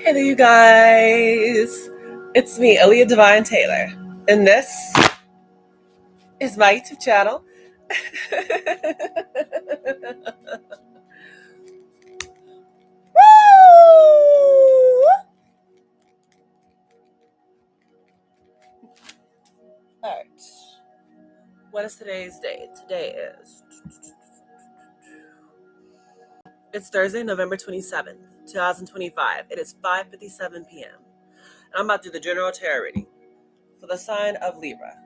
Hey there, you guys. It's me, Aaliyah Divine Taylor, and this is my YouTube channel. Woo! All right. What is today's date? It's Thursday, November 27th, 2025. It is 5:57 p.m. And I'm about to do the general tarot reading for the sign of Libra.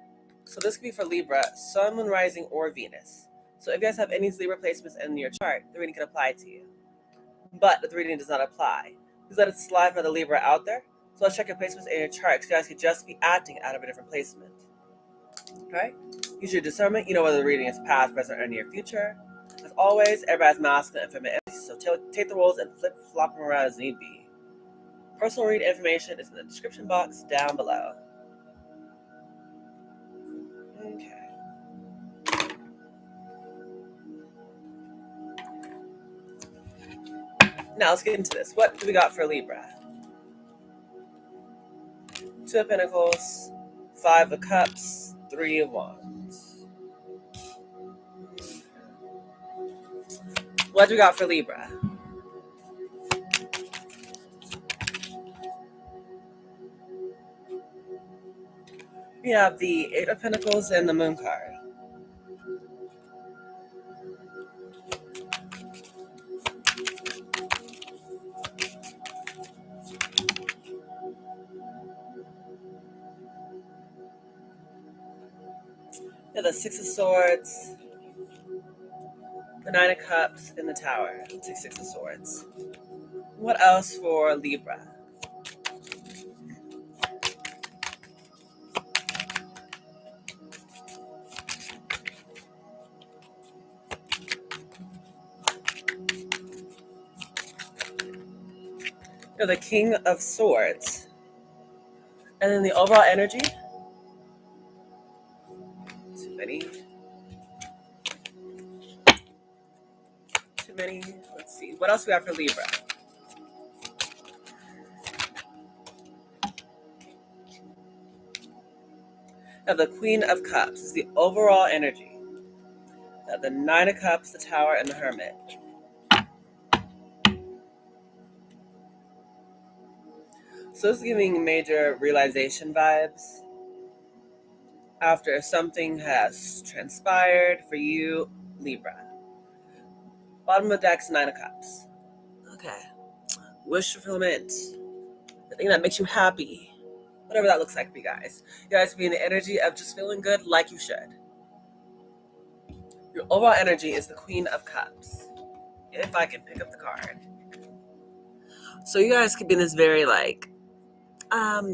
So this could be for Libra, Sun, Moon, Rising, or Venus. So if you guys have any Libra placements in your chart, the reading can apply to you. But the reading does not apply. Please let it slide for the Libra out there. So let's check your placements in your chart, because you guys could just be acting out of a different placement. Alright? Use your discernment. You know whether the reading is past, present, or near future. As always, everybody has masculine and feminine energy, so take the roles and flip-flop them around as need be. Personal read information is in the description box down below. Okay. Now let's get into this. What do we got for Libra? Two of Pentacles, Five of Cups, Three of Wands. What do we got for Libra? We have the Eight of Pentacles and the Moon card. We have the Six of Swords, the Nine of Cups, and the Tower. Six of Swords. What else for Libra? We have the King of Swords. And then the overall energy. Too many. Let's see. What else do we have for Libra? We have the Queen of Cups. This is the overall energy. We have the Nine of Cups, the Tower, and the Hermit. So this is giving major realization vibes after something has transpired for you, Libra. Bottom of the deck's Nine of Cups. Okay. Wish fulfillment. The thing that makes you happy. Whatever that looks like for you guys. You guys be in the energy of just feeling good like you should. Your overall energy is the Queen of Cups. If I can pick up the card. So you guys could be in this very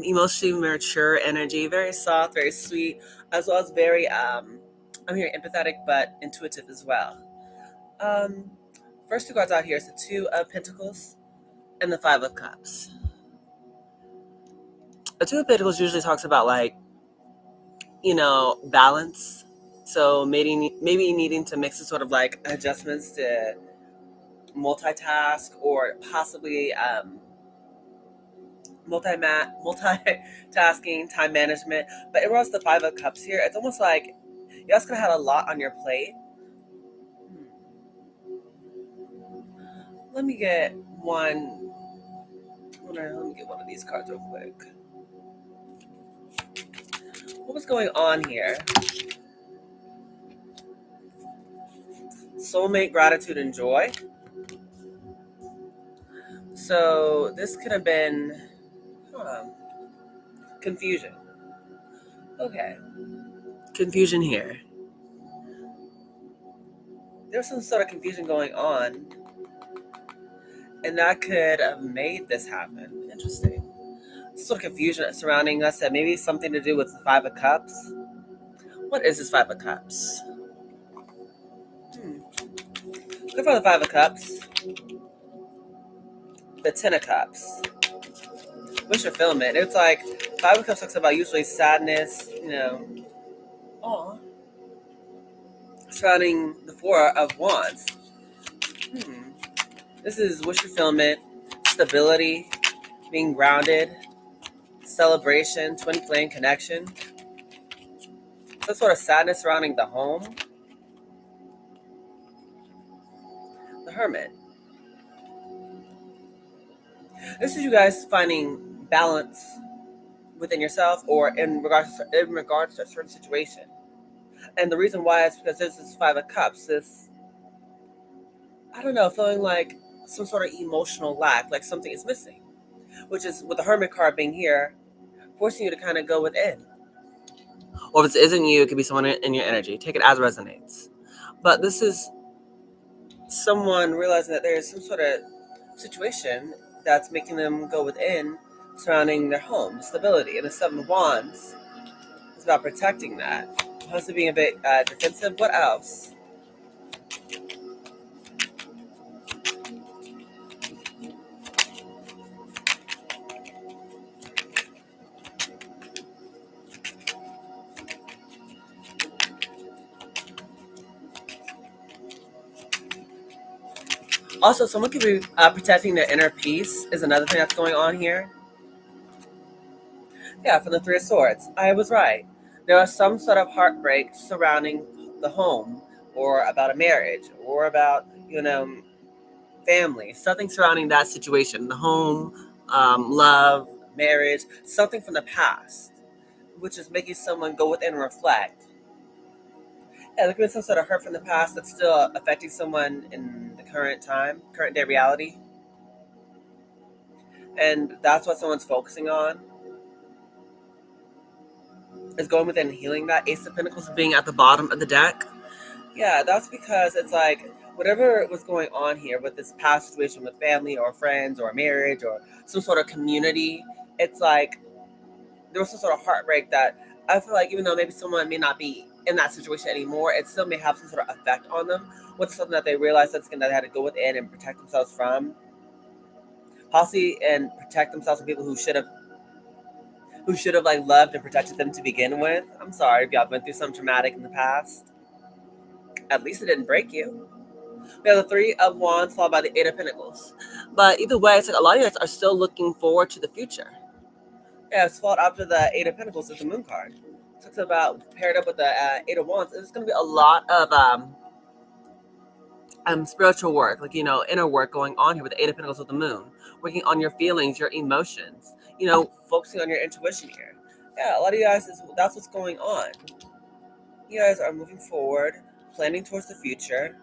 emotionally mature energy, very soft, very sweet, as well as very I'm here empathetic but intuitive as well. First two cards out here is the Two of Pentacles and the Five of Cups. The Two of Pentacles usually talks about balance. So maybe needing to make some sort of adjustments to multitask or possibly multitasking, time management. But it was the Five of Cups here. It's almost like you guys could have had a lot on your plate. Let me get one. Let me get one of these cards real quick. What was going on here? Soulmate, gratitude, and joy. So this could have been confusion. Okay. Confusion here. There's some sort of confusion going on, and that could have made this happen. Interesting. Sort of confusion surrounding us that maybe something to do with the Five of Cups. What is this Five of Cups? Look for the Five of Cups. The Ten of Cups. Wish fulfillment. It's like Five of Cups talks about usually sadness, Aw. Surrounding the Four of Wands. This is wish fulfillment, stability, being grounded, celebration, twin flame connection, some sort of sadness surrounding the home, the hermit. This is you guys finding balance within yourself or in regards to a certain situation. And the reason why is because this is Five of Cups. This, I don't know, feeling like some sort of emotional lack, like something is missing, which is with the Hermit card being here, forcing you to kind of go within. Or if this isn't you, it could be someone in your energy. Take it as resonates. But this is someone realizing that there is some sort of situation that's making them go within surrounding their home, stability. And the Seven of Wands is about protecting that. Also being a bit defensive. What else? Also, someone could be protecting their inner peace is another thing that's going on here. Yeah, from the Three of Swords. I was right. There was some sort of heartbreak surrounding the home or about a marriage or about, family, something surrounding that situation, the home, love, marriage, something from the past, which is making someone go within and reflect. Yeah, there could be some sort of hurt from the past that's still affecting someone in the current time, current day reality. And that's what someone's focusing on, is going within and healing that. Ace of Pentacles being at the bottom of the deck. Yeah, that's because it's like whatever was going on here with this past situation with family or friends or marriage or some sort of community, it's like there was some sort of heartbreak that I feel like even though maybe someone may not be in that situation anymore, it still may have some sort of effect on them with something that they realized that they had to go within and protect themselves from, possibly, and protect themselves from people who should have like loved and protected them to begin with. I'm sorry if y'all went through something traumatic in the past. At least it didn't break you. We have the Three of Wands followed by the Eight of Pentacles. But either way, it's like a lot of you guys are still looking forward to the future. Yeah, it's followed after the Eight of Pentacles with the Moon card. So it's about paired up with the Eight of Wands. It's going to be a lot of spiritual work, like, inner work going on here with the Eight of Pentacles with the Moon. Working on your feelings, your emotions, focusing on your intuition here. Yeah, a lot of you guys, that's what's going on. You guys are moving forward, planning towards the future.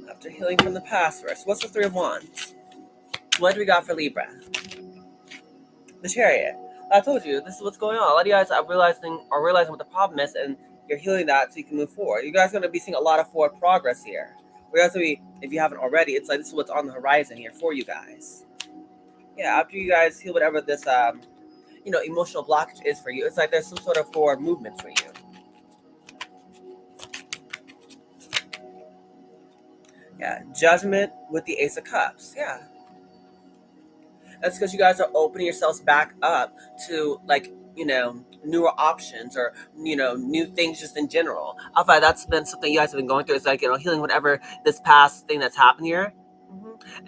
After healing from the past first. What's the Three of Wands? What do we got for Libra? The Chariot. I told you, this is what's going on. A lot of you guys are realizing what the problem is, and you're healing that so you can move forward. You guys are going to be seeing a lot of forward progress here. We're going to be, if you haven't already, it's like this is what's on the horizon here for you guys. Yeah, after you guys heal whatever this, emotional blockage is for you, it's like there's some sort of forward movement for you. Yeah, Judgment with the Ace of Cups. Yeah. That's because you guys are opening yourselves back up to, like, newer options or, new things just in general. I find that's been something you guys have been going through. It's like, healing whatever this past thing that's happened here.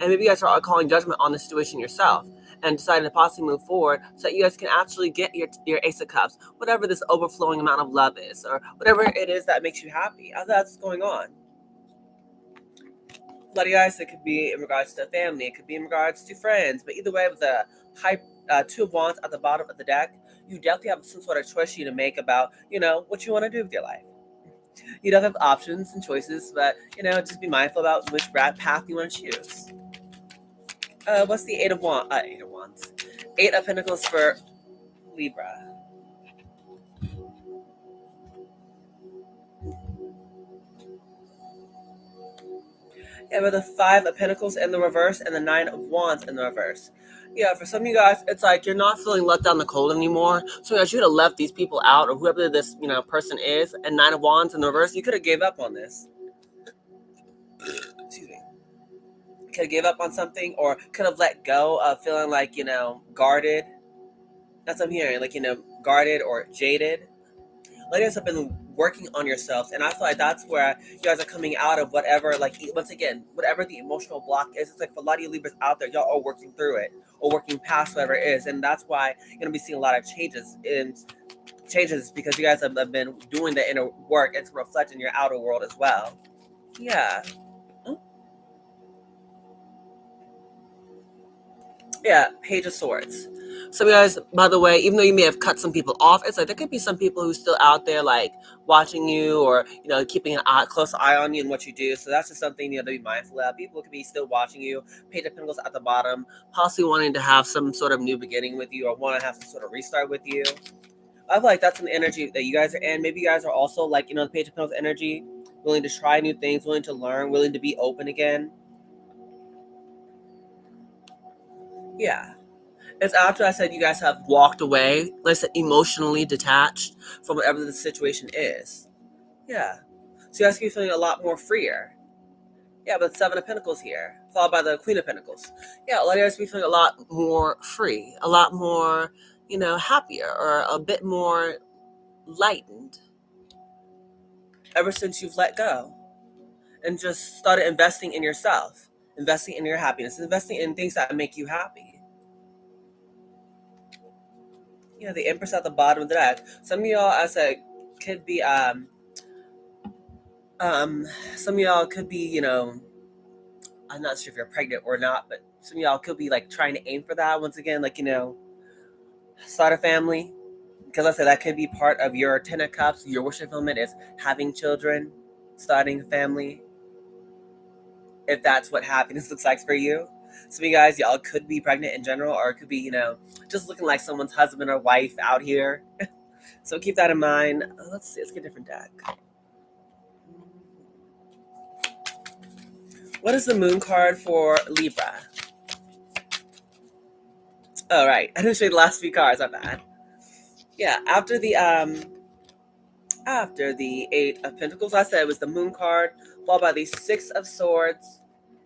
And maybe you guys are calling judgment on the situation yourself and deciding to possibly move forward so that you guys can actually get your Ace of Cups, whatever this overflowing amount of love is or whatever it is that makes you happy. That's going on. A lot of you guys, it could be in regards to family, it could be in regards to friends, but either way, with the Two of Wands at the bottom of the deck, you definitely have some sort of choice you to make about, what you want to do with your life. You don't have options and choices, but, just be mindful about which path you want to choose. What's the Eight of Wands? Eight of Pentacles for Libra. Yeah, with the Five of Pentacles in the reverse and the Nine of Wands in the reverse. Yeah, for some of you guys, it's like you're not feeling let down the cold anymore. So you should have left these people out or whoever this, person is, and Nine of Wands in the reverse, you could have gave up on this. Excuse me. Could have gave up on something or could have let go of feeling like, guarded. That's what I'm hearing, like, guarded or jaded. Ladies have been working on yourselves, and I feel like that's where you guys are coming out of whatever, like, once again, whatever the emotional block is. It's like for a lot of you Libras out there, y'all are working through it or working past whatever it is, and that's why you're gonna be seeing a lot of changes because you guys have been doing the inner work and to reflect in your outer world as well. Yeah. Yeah, Page of Swords. So you guys, by the way, even though you may have cut some people off, it's like there could be some people who's still out there, like watching you, or keeping an close eye on you and what you do. So that's just something to be mindful of. People could be still watching you. Page of Pentacles at the bottom, possibly wanting to have some sort of new beginning with you, or want to have some sort of restart with you. I feel like that's an energy that you guys are in. Maybe you guys are also like the Page of Pentacles energy, willing to try new things, willing to learn, willing to be open again. Yeah. It's after I said you guys have walked away, like I said, emotionally detached from whatever the situation is. Yeah. So you guys can be feeling a lot more freer. Yeah, but Seven of Pentacles here, followed by the Queen of Pentacles. Yeah, a lot of you guys be feeling a lot more free, a lot more, happier, or a bit more lightened ever since you've let go and just started investing in yourself, investing in your happiness, investing in things that make you happy. Yeah, the Empress at the bottom of the deck. Some of y'all, as I could be, some of y'all could be, I'm not sure if you're pregnant or not, but some of y'all could be like trying to aim for that once again, like start a family. Because I said that could be part of your Ten of Cups. Your wish fulfillment is having children, starting a family. If that's what happiness looks like for you. Some of you guys, y'all could be pregnant in general, or it could be, just looking like someone's husband or wife out here. So keep that in mind. Let's see, let's get a different deck. What is the moon card for Libra? Oh, right. I didn't show you the last few cards. Not bad. Yeah, after the Eight of Pentacles, I said it was the moon card, followed by the Six of Swords,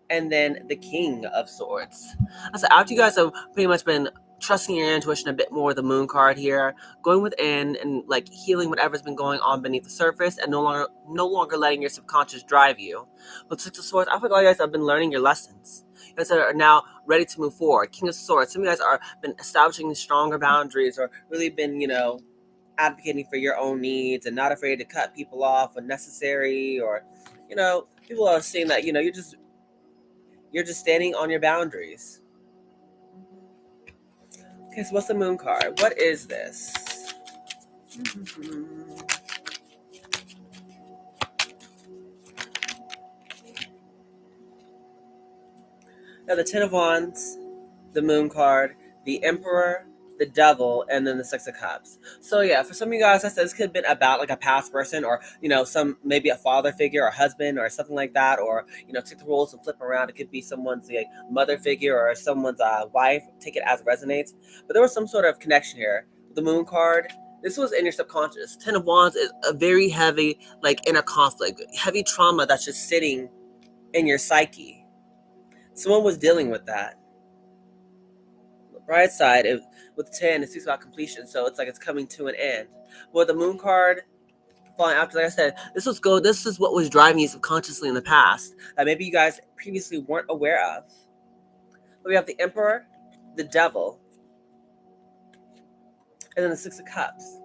and then the King of Swords. I said after you guys have pretty much been trusting your intuition a bit more with the moon card here, going within and like healing whatever's been going on beneath the surface, and no longer letting your subconscious drive you. With Six of Swords, I feel like all you guys have been learning your lessons. You guys are now ready to move forward. King of Swords, some of you guys are been establishing stronger boundaries, or really been, advocating for your own needs and not afraid to cut people off when necessary, or, people are seeing that, you're just standing on your boundaries. Okay, so what's the moon card? What is this? Now the Ten of Wands, the moon card, the Emperor, the Devil, and then the Six of Cups. So yeah, for some of you guys, I said this could have been about like a past person, or some maybe a father figure or husband or something like that, or take the roles and flip around. It could be someone's like mother figure or someone's wife. Take it as it resonates. But there was some sort of connection here. The moon card. This was in your subconscious. Ten of Wands is a very heavy, like inner conflict, heavy trauma that's just sitting in your psyche. Someone was dealing with that. Bright side, with 10, it speaks about completion, so it's like it's coming to an end. With the moon card falling after, like I said, this is what was driving you subconsciously in the past that maybe you guys previously weren't aware of. But we have the Emperor, the Devil, and then the Six of Cups.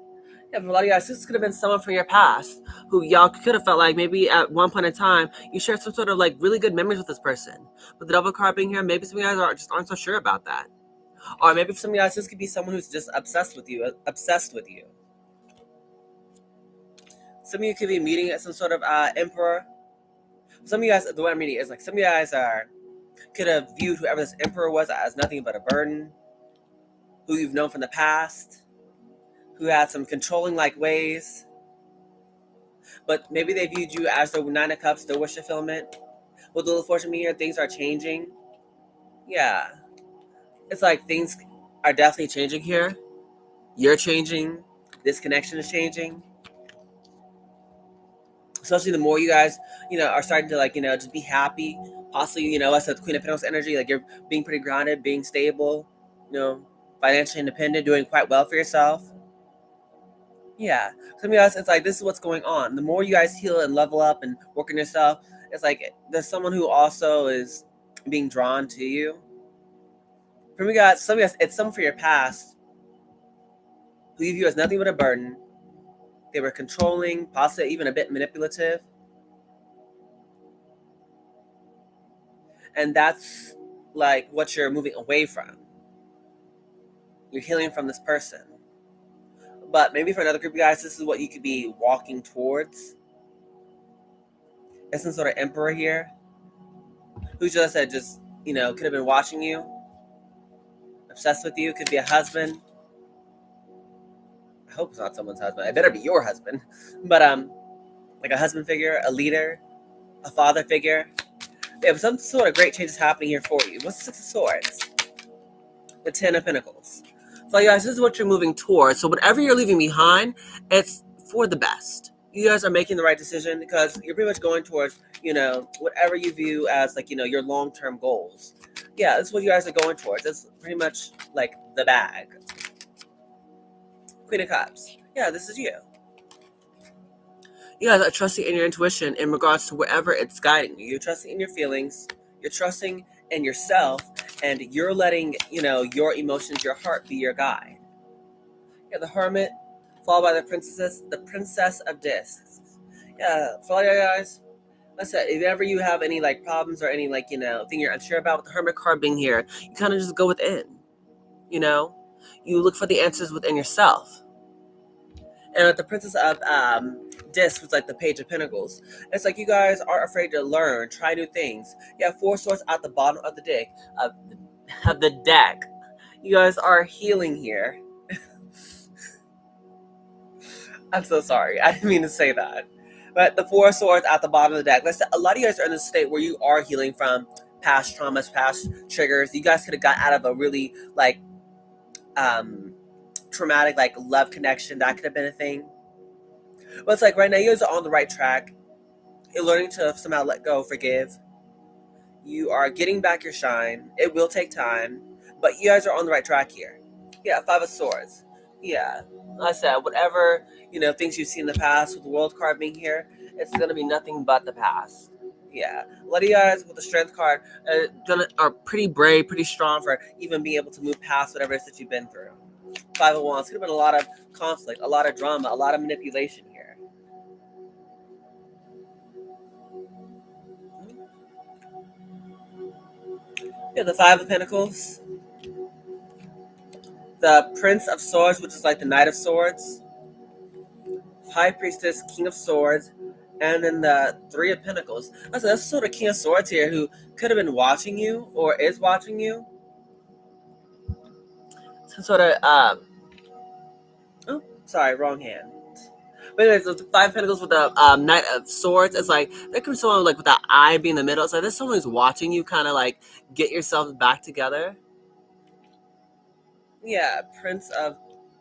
Yeah, for a lot of you guys, this could have been someone from your past who y'all could have felt like maybe at one point in time you shared some sort of like really good memories with this person. With the Devil card being here, maybe some of you guys aren't so sure about that. Or maybe for some of you guys, this could be someone who's just obsessed with you. Some of you could be meeting at some sort of emperor. Some of you guys, the way I'm reading is like some of you guys could have viewed whoever this emperor was as nothing but a burden, who you've known from the past, who had some controlling like ways. But maybe they viewed you as the Nine of Cups, the wish fulfillment. With the Wheel of Fortune here, things are changing. Yeah. It's like things are definitely changing here. You're changing. This connection is changing. Especially the more you guys, are starting to like, just be happy. Possibly, that's the Queen of Pentacles energy. Like you're being pretty grounded, being stable, financially independent, doing quite well for yourself. Yeah. Some of you guys, it's like this is what's going on. The more you guys heal and level up and work on yourself, it's like there's someone who also is being drawn to you. For me, guys, some of you guys, it's someone from your past who you view as nothing but a burden. They were controlling, possibly even a bit manipulative, and that's like what you're moving away from. You're healing from this person. But maybe for another group of guys, this is what you could be walking towards. There's some sort of emperor here who just had could have been watching you, obsessed with you. Could be a husband. I hope it's not someone's husband. It better be your husband. But like a husband figure, a leader, a father figure. Yeah, but some sort of great change is happening here for you. What's the Six of Swords? The Ten of Pentacles. So, you guys, this is what you're moving towards. So, whatever you're leaving behind, it's for the best. You guys are making the right decision because you're pretty much going towards, whatever you view as like, your long-term goals. Yeah, this is what you guys are going towards. It's pretty much like the bag. Queen of Cups. Yeah, this is you. You guys are trusting in your intuition in regards to wherever it's guiding you. You're trusting in your feelings. You're trusting in yourself, and you're letting your emotions, your heart, be your guide. Yeah, the Hermit, followed by the Princess of Discs. Yeah, for all you guys, like I said, if ever you have any like problems or any thing you're unsure about with the Hermit card being here, you kind of just go within. You look for the answers within yourself. And with the Princess of Discs, was like the Page of Pentacles. It's like you guys aren't afraid to learn, try new things. You have Four Swords at the bottom of the deck. Of the deck. You guys are healing here. I'm so sorry. I didn't mean to say that. But the Four Swords at the bottom of the deck. Let's say a lot of you guys are in a state where you are healing from past traumas, past triggers. You guys could have got out of a really traumatic love connection. That could have been a thing. But it's like right now you guys are on the right track. You're learning to somehow let go, forgive. You are getting back your shine. It will take time, but you guys are on the right track here. Yeah, Five of Swords. Yeah, like I said, whatever things you've seen in the past with the World card being here, it's gonna be nothing but the past. Yeah, a lot of you guys with the Strength card are pretty brave, pretty strong for even being able to move past whatever it is that you've been through. Five of Wands could have been a lot of conflict, a lot of drama, a lot of manipulation here. Yeah, the Five of Pentacles, the Prince of Swords, which is like the Knight of Swords, High Priestess, King of Swords, and then the Three of Pentacles. That's sort of King of Swords here who could have been watching you or is watching you. Some sort of, oh, sorry, wrong hand. But anyways, the Five of Pentacles with the Knight of Swords, it's like, there could be someone like with the eye being in the middle. It's like there's someone who's watching you kind of like get yourself back together. Yeah, Prince of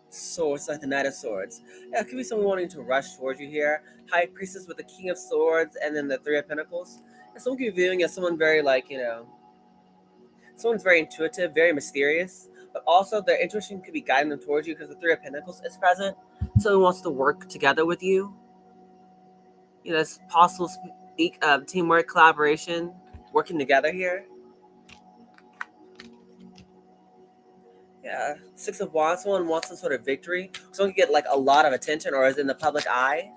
Swords, like the Knight of Swords. Yeah, it could be someone wanting to rush towards you here. High Priestess with the King of Swords, and then the Three of Pentacles. And someone could be viewing as someone very someone's very intuitive, very mysterious, but also their intuition could be guiding them towards you because the Three of Pentacles is present. Someone wants to work together with you. It's possible speak of teamwork, collaboration, working together here. Yeah, Six of Wands. Someone wants some sort of victory. Someone can get like a lot of attention or is in the public eye.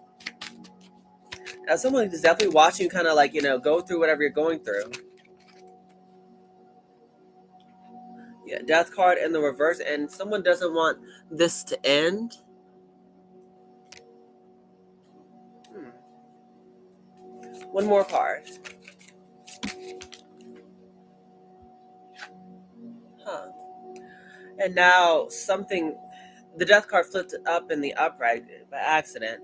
Now, someone is definitely watching you kind of go through whatever you're going through. Yeah, Death card in the reverse, and someone doesn't want this to end. One more card. Huh. And now the Death card flipped up in the upright by accident.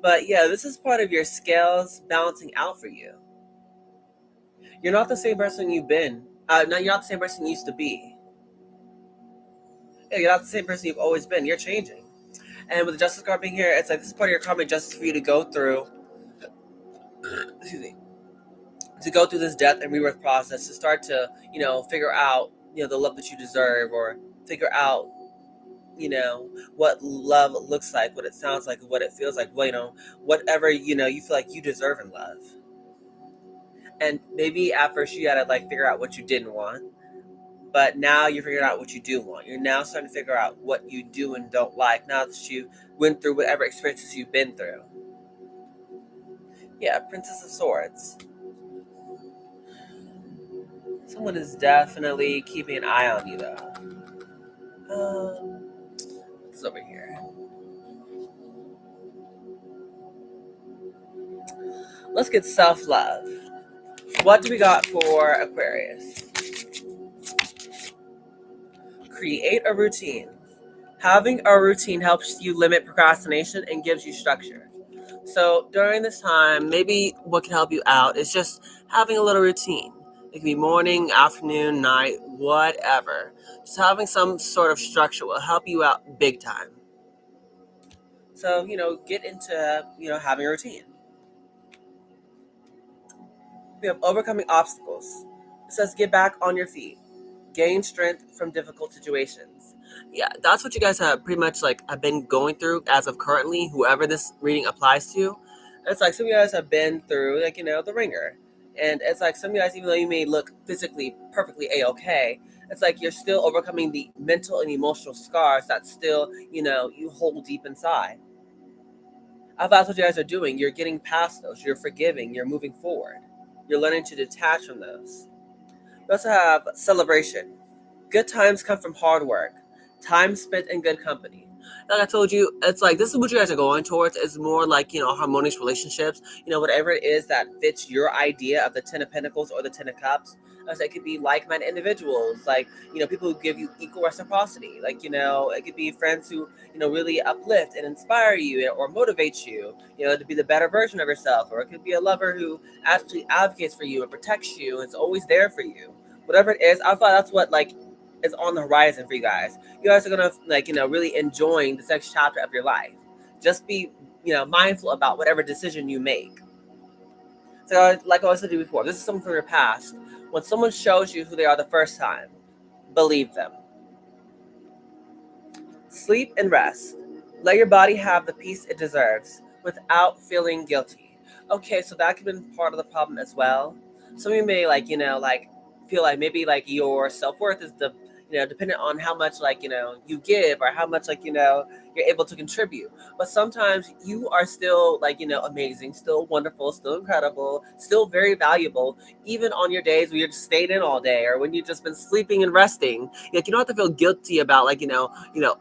But yeah, this is part of your scales balancing out for you. You're not the same person you've been. No, you're not the same person you used to be. Yeah, you're not the same person you've always been. You're changing. And with the Justice card being here, it's like this is part of your karmic justice for you to go through. Excuse me. To go through this death and rebirth process, to start to figure out the love that you deserve, or figure out what love looks like, what it sounds like, what it feels like. Well, whatever you feel like you deserve in love. And maybe at first you gotta like figure out what you didn't want, but now you're figuring out what you do want. You're now starting to figure out what you do and don't like now that you went through whatever experiences you've been through. Yeah, Princess of Swords. Someone is definitely keeping an eye on you, though. It's over here. Let's get self-love. What do we got for Aquarius? Create a routine. Having a routine helps you limit procrastination and gives you structure. So during this time, maybe what can help you out is just having a little routine. It can be morning, afternoon, night, whatever. Just having some sort of structure will help you out big time. So, get into, having a routine. We have overcoming obstacles. It says get back on your feet. Gain strength from difficult situations. Yeah, that's what you guys have pretty much like have been going through as of currently, whoever this reading applies to. It's like some of you guys have been through like, the ringer. And it's like some of you guys, even though you may look physically perfectly A-okay, it's like you're still overcoming the mental and emotional scars that still, you hold deep inside. If that's what you guys are doing, you're getting past those, you're forgiving, you're moving forward. You're learning to detach from those. We also have celebration. Good times come from hard work. Time spent in good company. Like I told you, it's like this is what you guys are going towards. It's more like, harmonious relationships. Whatever it is that fits your idea of the Ten of Pentacles or the Ten of Cups. It could be like-minded individuals, like, people who give you equal reciprocity. Like, it could be friends who, really uplift and inspire you or motivate you, to be the better version of yourself. Or it could be a lover who actually advocates for you and protects you and is always there for you. Whatever it is, I thought that's what, like, is on the horizon for you guys. You guys are gonna like really enjoying the next chapter of your life. Just be mindful about whatever decision you make. So like I said before, this is something from your past. When someone shows you who they are the first time, believe them. Sleep and rest. Let your body have the peace it deserves without feeling guilty. Okay, so that could be part of the problem as well. Some of you may like feel like maybe like your self-worth is dependent on how much like you give or how much like you're able to contribute. But sometimes you are still like amazing, still wonderful, still incredible, still very valuable, even on your days where you're just stayed in all day or when you've just been sleeping and resting. Like you don't have to feel guilty about like oh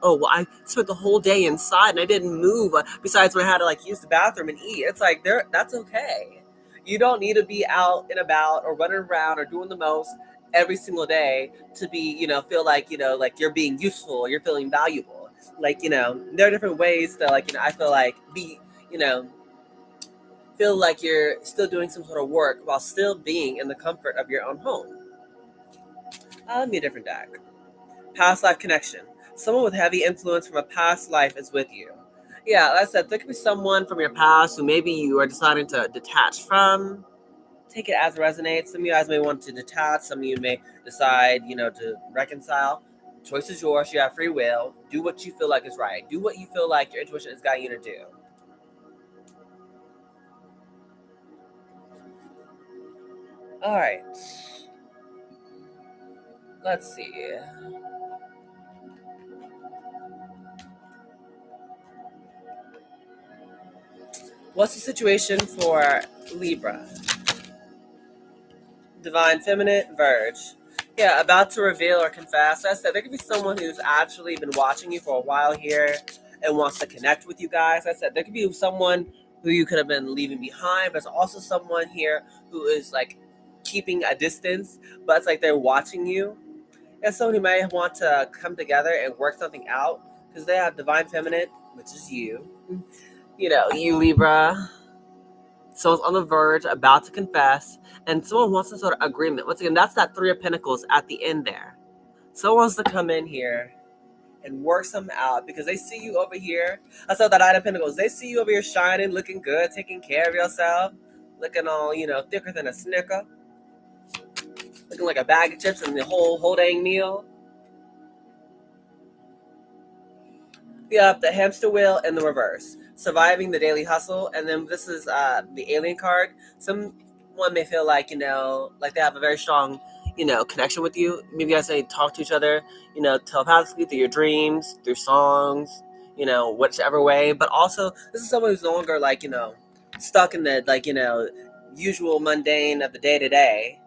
well, I spent the whole day inside and I didn't move. Besides when I had to like use the bathroom and eat, it's like that's okay. You don't need to be out and about or running around or doing the most every single day to be feel like like you're being useful or you're feeling valuable. Like there are different ways to like I feel like be feel like you're still doing some sort of work while still being in the comfort of your own home. Let me a different deck. Past life connection. Someone with heavy influence from a past life is with you. Yeah, like I said, there could be someone from your past who maybe you are deciding to detach from. Take it as it resonates. Some of you guys may want to detach. Some of you may decide, to reconcile. Choice is yours. You have free will. Do what you feel like is right. Do what you feel like your intuition is guiding you to do. All right. Let's see. What's the situation for Libra? Divine Feminine, Verge. Yeah, about to reveal or confess. As I said, there could be someone who's actually been watching you for a while here and wants to connect with you guys. As I said, there could be someone who you could have been leaving behind, but there's also someone here who is like keeping a distance, but it's like they're watching you. And someone who may want to come together and work something out because they have Divine Feminine, which is you. You Libra. Someone's on the verge, about to confess, and someone wants some sort of agreement. Once again, that's that Three of Pentacles at the end there. Someone wants to come in here and work something out because they see you over here. I saw that Knight of Pentacles. They see you over here shining, looking good, taking care of yourself, looking all, thicker than a Snicker, looking like a bag of chips and the whole dang meal. We have the hamster wheel in the reverse, surviving the daily hustle, and then this is the alien card. Someone may feel like like they have a very strong connection with you. Maybe you guys say talk to each other, telepathically through your dreams, through songs, whichever way. But also, this is someone who's no longer like stuck in the usual mundane of the day to day.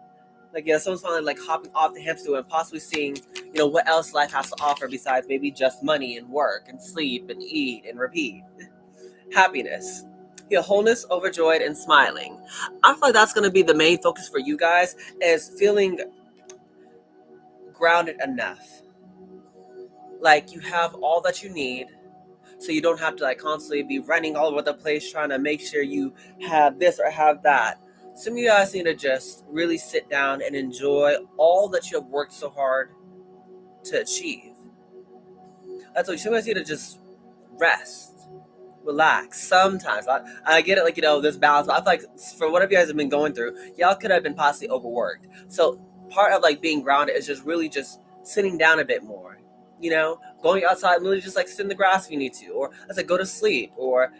Like someone's finally like hopping off the hamster wheel and possibly seeing what else life has to offer besides maybe just money and work and sleep and eat and repeat. Happiness, wholeness, overjoyed, and smiling. I feel like that's going to be the main focus for you guys, is feeling grounded enough, like you have all that you need, so you don't have to like constantly be running all over the place trying to make sure you have this or have that. Some of you guys need to just really sit down and enjoy all that you have worked so hard to achieve. That's what some of us need to just rest, relax. Sometimes I get it, like this balance. But I feel like for whatever you guys have been going through, y'all could have been possibly overworked. So part of like being grounded is just really just sitting down a bit more. Going outside and really just like sit in the grass if you need to, or let's like go to sleep, or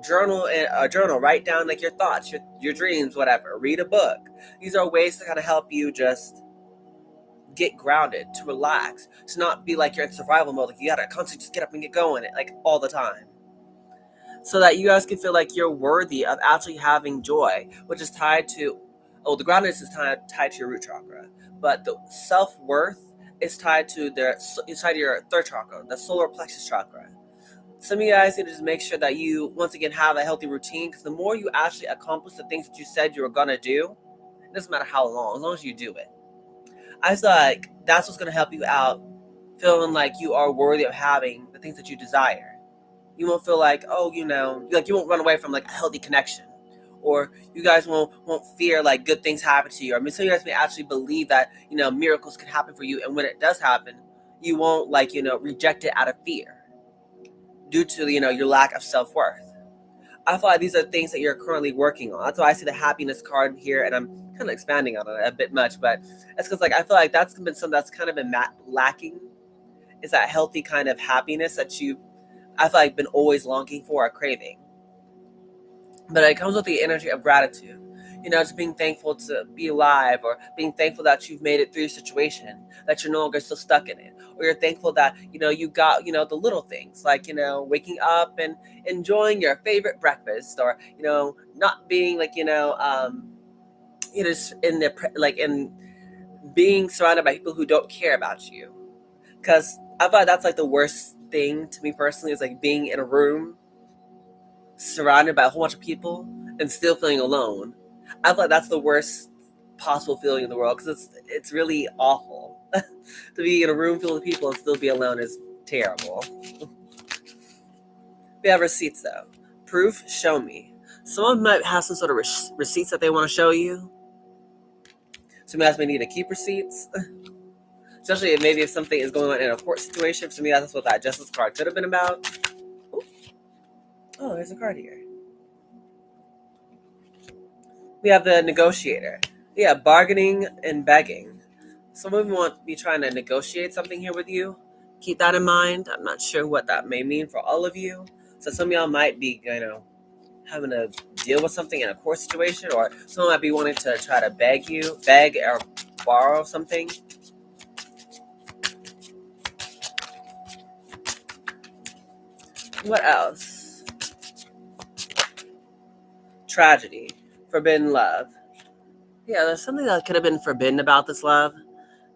journal, write down like your thoughts, your dreams, whatever. Read a book. These are ways to kind of help you just get grounded, to relax, to not be like you're in survival mode, like you gotta constantly just get up and get going, like all the time, so that you guys can feel like you're worthy of actually having joy, which is tied to, the groundedness is tied to your root chakra, but the self-worth is tied to your third chakra, the solar plexus chakra. Some of you guys need to just make sure that you once again have a healthy routine, because the more you actually accomplish the things that you said you were gonna do, it doesn't matter how long, as long as you do it. I feel like that's what's going to help you out, feeling like you are worthy of having the things that you desire. You won't feel like, like you won't run away from like a healthy connection, or you guys won't fear like good things happen to you. I mean, some of you guys may actually believe that miracles can happen for you, and when it does happen, you won't like reject it out of fear due to your lack of self worth. I feel like these are things that you're currently working on. That's why I see the happiness card here, and I'm kind of expanding on it a bit much, but it's because like I feel like that's been something that's kind of been lacking, is that healthy kind of happiness that I feel like been always longing for or craving. But it comes with the energy of gratitude. Just being thankful to be alive, or being thankful that you've made it through your situation, that you're no longer still stuck in it, or you're thankful that you got the little things, like waking up and enjoying your favorite breakfast, or not being like just in the like in being surrounded by people who don't care about you. Because I thought that's like the worst thing to me personally, is like being in a room surrounded by a whole bunch of people and still feeling alone. I feel like that's the worst possible feeling in the world, because it's really awful. To be in a room full of people and still be alone is terrible. We have receipts though. Proof, show me. Someone might have some sort of receipts that they want to show you. Some guys may need to keep receipts. Especially if something is going on in a court situation. For me, that's what that justice card could have been about. Ooh. Oh, there's a card here. We have the negotiator. Yeah, bargaining and begging. Someone want to be trying to negotiate something here with you. Keep that in mind. I'm not sure what that may mean for all of you. So some of y'all might be, having to deal with something in a court situation, or someone might be wanting to try to beg or borrow something. What else? Tragedy. Forbidden love. Yeah, there's something that could have been forbidden about this love.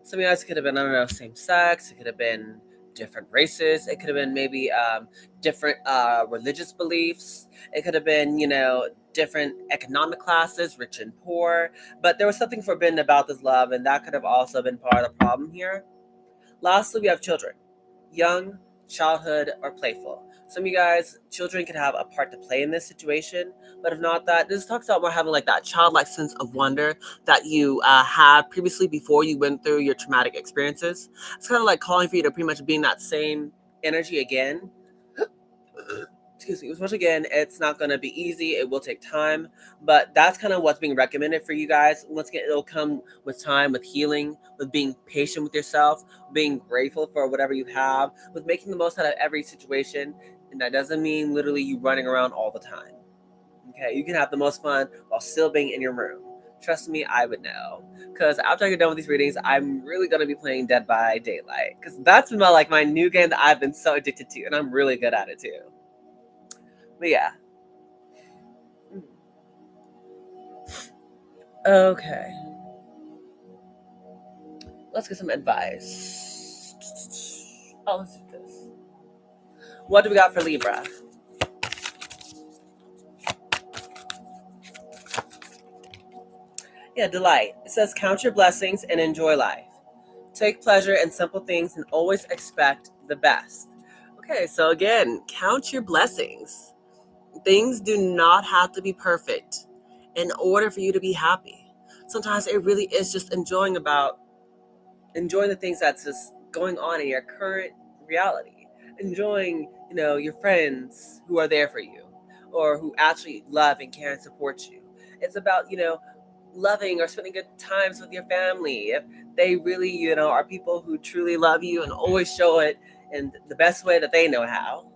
Some of you guys could have been, I don't know, same sex. It could have been different races. It could have been maybe different religious beliefs. It could have been, different economic classes, rich and poor. But there was something forbidden about this love, and that could have also been part of the problem here. Lastly, we have children. Young, childhood, or playful. Some of you guys, children could have a part to play in this situation, but if not that, this talks about more having like that childlike sense of wonder that you had previously before you went through your traumatic experiences. It's kind of like calling for you to pretty much be in that same energy again, excuse me, which again, it's not going to be easy. It will take time, but that's kind of what's being recommended for you guys. Once again, it'll come with time, with healing, with being patient with yourself, being grateful for whatever you have, with making the most out of every situation. And that doesn't mean literally you running around all the time. Okay, you can have the most fun while still being in your room. Trust me, I would know. Because after I get done with these readings, I'm really gonna be playing Dead by Daylight. Because that's been my new game that I've been so addicted to, and I'm really good at it too. But yeah. Okay. Let's get some advice. Oh, let's do this. What do we got for Libra? Yeah, delight. It says count your blessings and enjoy life. Take pleasure in simple things and always expect the best. Okay, so again, count your blessings. Things do not have to be perfect in order for you to be happy. Sometimes it really is just enjoying the things that's just going on in your current reality. Enjoying, your friends who are there for you or who actually love and care and support you. It's about, loving or spending good times with your family. If they really, are people who truly love you and always show it in the best way that they know how.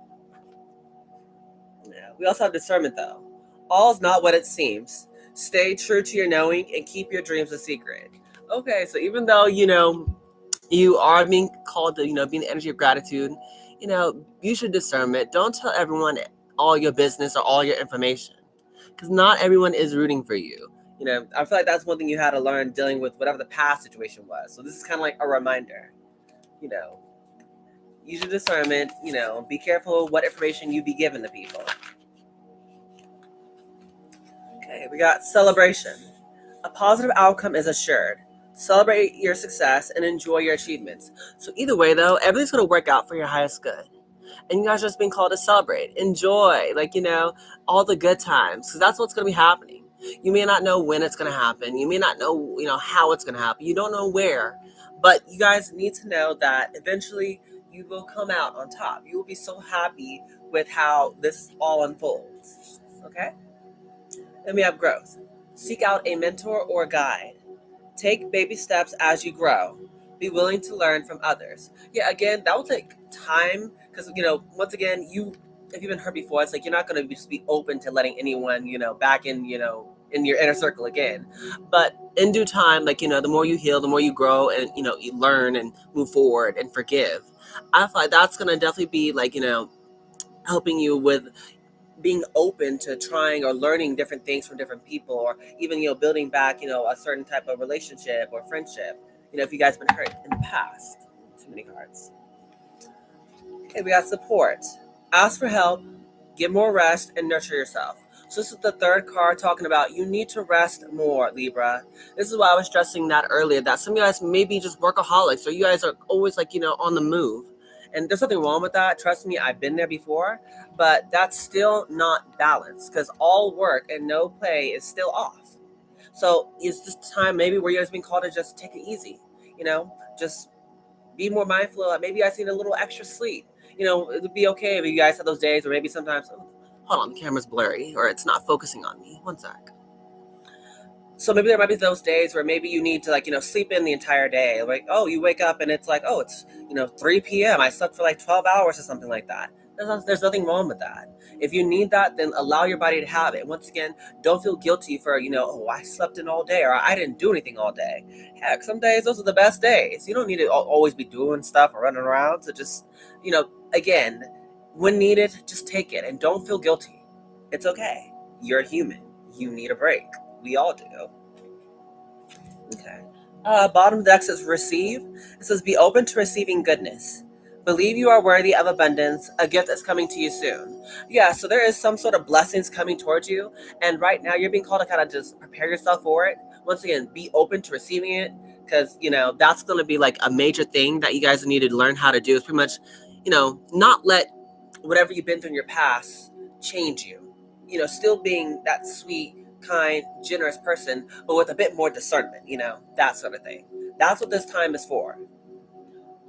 Yeah. We also have discernment though. All's not what it seems. Stay true to your knowing and keep your dreams a secret. Okay, so even though, you are being called to, be the energy of gratitude, use your discernment. Don't tell everyone all your business or all your information. Because not everyone is rooting for you. I feel like that's one thing you had to learn dealing with whatever the past situation was. So this is kind of like a reminder, you know, use your discernment, be careful what information you be giving to people. Okay, we got celebration. A positive outcome is assured. Celebrate your success and enjoy your achievements. So either way though, everything's going to work out for your highest good. And you guys are just being called to celebrate, enjoy, all the good times, because that's what's going to be happening. You may not know when it's going to happen. You may not know, how it's going to happen. You don't know where, but you guys need to know that eventually you will come out on top. You will be so happy with how this all unfolds. Okay? Then we have growth. Seek out a mentor or guide. Take baby steps as you grow. Be willing to learn from others. Yeah, again, that will take time because, once again, if you've been hurt before, it's like you're not going to just be open to letting anyone, back in your inner circle again. But in due time, the more you heal, the more you grow and, you learn and move forward and forgive. I feel like that's going to definitely be helping you with being open to trying or learning different things from different people or even building back a certain type of relationship or friendship if you guys been hurt in the past. Too many cards. Okay, we got support. Ask for help, get more rest, and nurture yourself. So this is the third card talking about you need to rest more, Libra. This is why I was stressing that earlier, that some of you guys may be just workaholics or you guys are always on the move. And there's nothing wrong with that. Trust me, I've been there before, but that's still not balanced because all work and no play is still off. So it's this time maybe where you guys being called to just take it easy, just be more mindful of maybe I need a little extra sleep. It would be okay if you guys have those days or maybe sometimes, hold on, the camera's blurry or it's not focusing on me. One sec. So maybe there might be those days where maybe you need to sleep in the entire day. Like, oh, you wake up and it's like, oh, it's 3 p.m. I slept for 12 hours or something like that. There's nothing wrong with that. If you need that, then allow your body to have it. Once again, don't feel guilty for oh, I slept in all day or I didn't do anything all day. Heck, some days those are the best days. You don't need to always be doing stuff or running around. So just again, when needed, just take it and don't feel guilty. It's okay. You're human. You need a break. We all do. Okay. Bottom deck says receive. It says be open to receiving goodness. Believe you are worthy of abundance, a gift that's coming to you soon. Yeah, so there is some sort of blessings coming towards you. And right now you're being called to kind of just prepare yourself for it. Once again, be open to receiving it because, that's going to be a major thing that you guys need to learn how to do is pretty much, not let whatever you've been through in your past change you. Still being that sweet, kind, generous person, but with a bit more discernment, that sort of thing. That's what this time is for.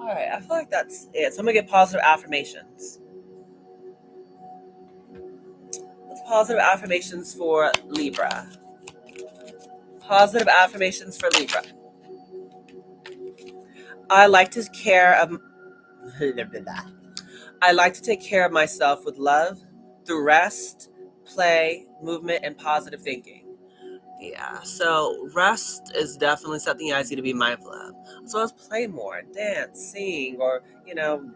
All right, I feel like that's it. So I'm going to get positive affirmations. Positive affirmations for Libra. Positive affirmations for Libra. I like to care of I like to take care of myself with love through rest, play, movement, and positive thinking. Yeah, so rest is definitely something you guys need to be mindful of. So let's play more, dance, sing, or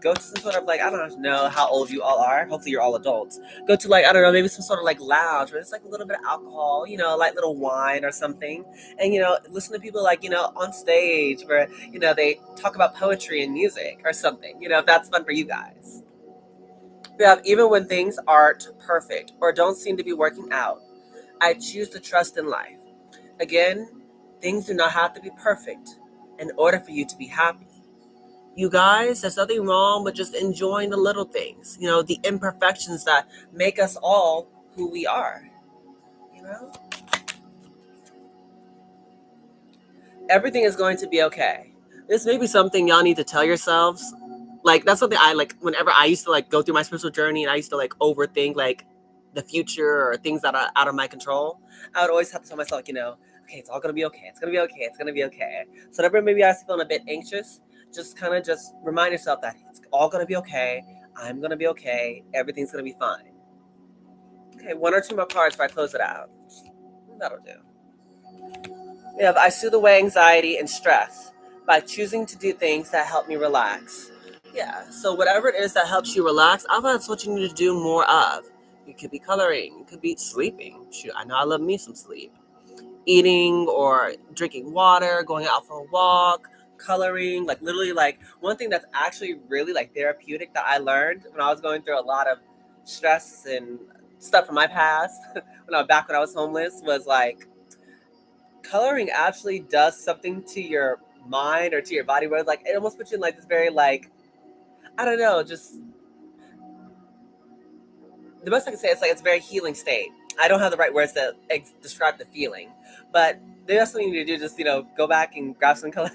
go to some sort of I don't know how old you all are. Hopefully you're all adults. Go to I don't know, maybe some sort of lounge where it's a little bit of alcohol, like little wine or something, and listen to people on stage where they talk about poetry and music or something. If that's fun for you guys. We have even when things aren't perfect or don't seem to be working out, I choose to trust in life. Again, things do not have to be perfect in order for you to be happy. You guys, there's nothing wrong with just enjoying the little things, the imperfections that make us all who we are. You know, everything is going to be okay. This may be something y'all need to tell yourselves. That's something I whenever I used to go through my spiritual journey and I used to overthink the future or things that are out of my control. I would always have to tell myself, okay, it's all gonna be okay. It's gonna be okay. It's gonna be okay. So whenever maybe I was feeling a bit anxious, just kind of just remind yourself that it's all gonna be okay. I'm gonna be okay. Everything's gonna be fine. Okay, one or two more cards before I close it out. That'll do. We have I soothe away anxiety and stress by choosing to do things that help me relax. Yeah, so whatever it is that helps you relax, I thought that's what you need to do more of. It could be coloring, it could be sleeping. Shoot, I know I love me some sleep. Eating or drinking water, going out for a walk, coloring, literally one thing that's actually really therapeutic that I learned when I was going through a lot of stress and stuff from my past when I was homeless was coloring actually does something to your mind or to your body where it almost puts you in this very I don't know, just the best I can say is it's a very healing state. I don't have the right words to describe the feeling, but there's something you need to do. Just go back and grab some color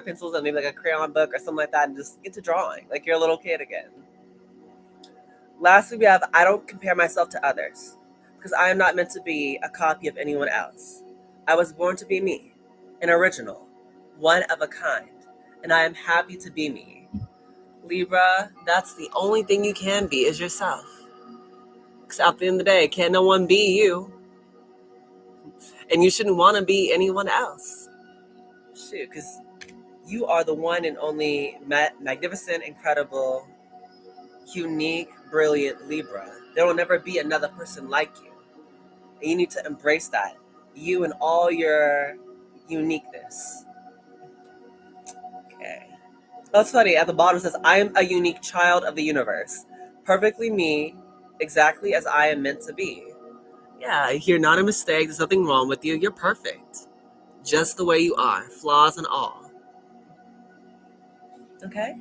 pencils and maybe a crayon book or something like that, and just get to drawing like you're a little kid again. Lastly, we have I don't compare myself to others because I am not meant to be a copy of anyone else. I was born to be me, an original, one of a kind, and I am happy to be me. Libra, that's the only thing you can be is yourself. Because at the end of the day, can't no one be you. And you shouldn't want to be anyone else. Shoot, because you are the one and only magnificent, incredible, unique, brilliant Libra. There will never be another person like you. And you need to embrace that. You and all your uniqueness. Okay. That's funny. At the bottom it says, I am a unique child of the universe. Perfectly me, exactly as I am meant to be. Yeah, you're not a mistake. There's nothing wrong with you. You're perfect. Just the way you are, flaws and all. Okay?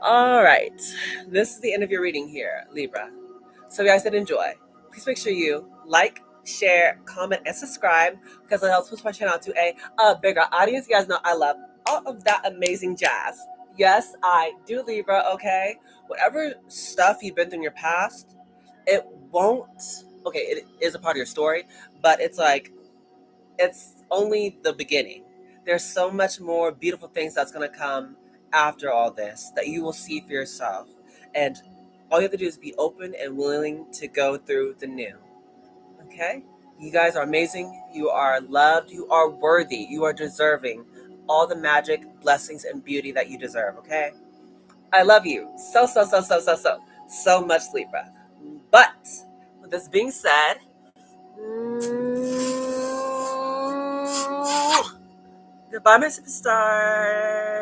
All right. This is the end of your reading here, Libra. So, you guys did enjoy. Please make sure you like, share, comment, and subscribe because it helps push my channel to a bigger audience. You guys know I love all of that amazing jazz. Yes, I do, Libra, okay? Whatever stuff you've been through in your past, it won't, okay, it is a part of your story, but it's only the beginning. There's so much more beautiful things that's going to come after all this that you will see for yourself. And all you have to do is be open and willing to go through the new. Okay? You guys are amazing. You are loved. You are worthy. You are deserving all the magic, blessings, and beauty that you deserve. Okay? I love you so much, Libra. But with this being said, goodbye, my superstars.